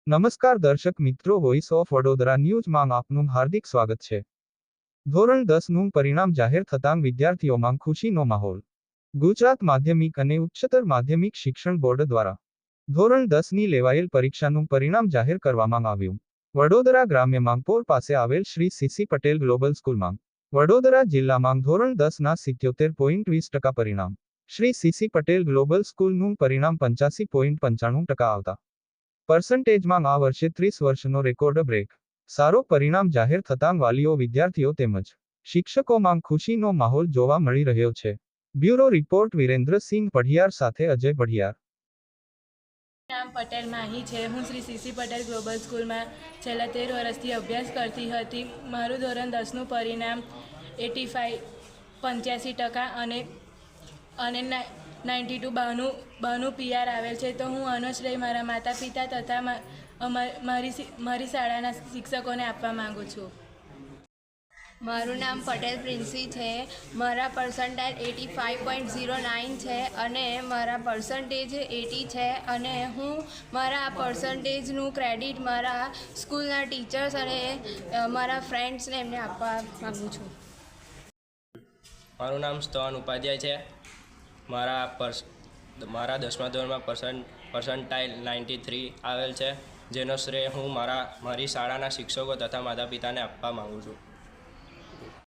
નમસ્કાર દર્શક મિત્રો, વોઇસ ઓફ વડોદરા ન્યૂઝમાં આપનું હાર્દિક સ્વાગત છે। ધોરણ 10નું પરિણામ જાહેર થતાં વિદ્યાર્થીઓમાં ખુશીનો માહોલ। ગુજરાત માધ્યમિક અને ઉચ્ચતર માધ્યમિક શિક્ષણ બોર્ડ દ્વારા ધોરણ 10ની લેવાયેલ પરીક્ષાનું પરિણામ જાહેર કરવામાં આવ્યું। વડોદરા ગ્રામ્ય માંગપોર પાસે આવેલ શ્રી સીસી પટેલ ગ્લોબલ સ્કૂલમાં વડોદરા જિલ્લામાં ધોરણ 10ના 77.20% પરિણામ, શ્રી સીસી પટેલ ગ્લોબલ સ્કૂલનું પરિણામ 85.95% આવતા પર્સન્ટેજમાં આ વર્ષે 30 વર્ષનો રેકોર્ડ બ્રેક સારો પરિણામ જાહેર થતાં વાલીઓ, વિદ્યાર્થીઓ તેમજ શિક્ષકોમાં ખુશીનો માહોલ જોવા મળી રહ્યો છે। બ્યુરો રિપોર્ટ વિરેન્દ્રસિંહ પઢિયાર સાથે અજય પઢિયાર। નામ પટેલ માહી છે। હું શ્રી સીસી પટેલ ગ્લોબલ સ્કૂલમાં છેલ્લા 13 વર્ષથી અભ્યાસ કરતી હતી। મારું ધોરણ 10નું પરિણામ 85% અને 92 બાનું પીઆર આવેલ છે। તો હું આનો શ્રેય મારા માતા પિતા તથા મારી શાળાના શિક્ષકોને આપવા માગું છું। મારું નામ પટેલ પ્રિન્સી છે। મારા પર્સન્ટાઇલ 85.09 છે અને મારા પર્સન્ટેજ 80 છે અને હું મારા પર્સન્ટેજનું ક્રેડિટ મારા સ્કૂલના ટીચર્સ અને મારા ફ્રેન્ડ્સને એમને આપવા માગું છું। મારું નામ સ્તવન ઉપાધ્યાય છે। મારા 10મા ધોરણમાં પર્સન્ટાઇલ 93 આવેલ છે, જેનો શ્રેય હું મારી શાળાના શિક્ષકો તથા માતા પિતાને આપવા માગું છું।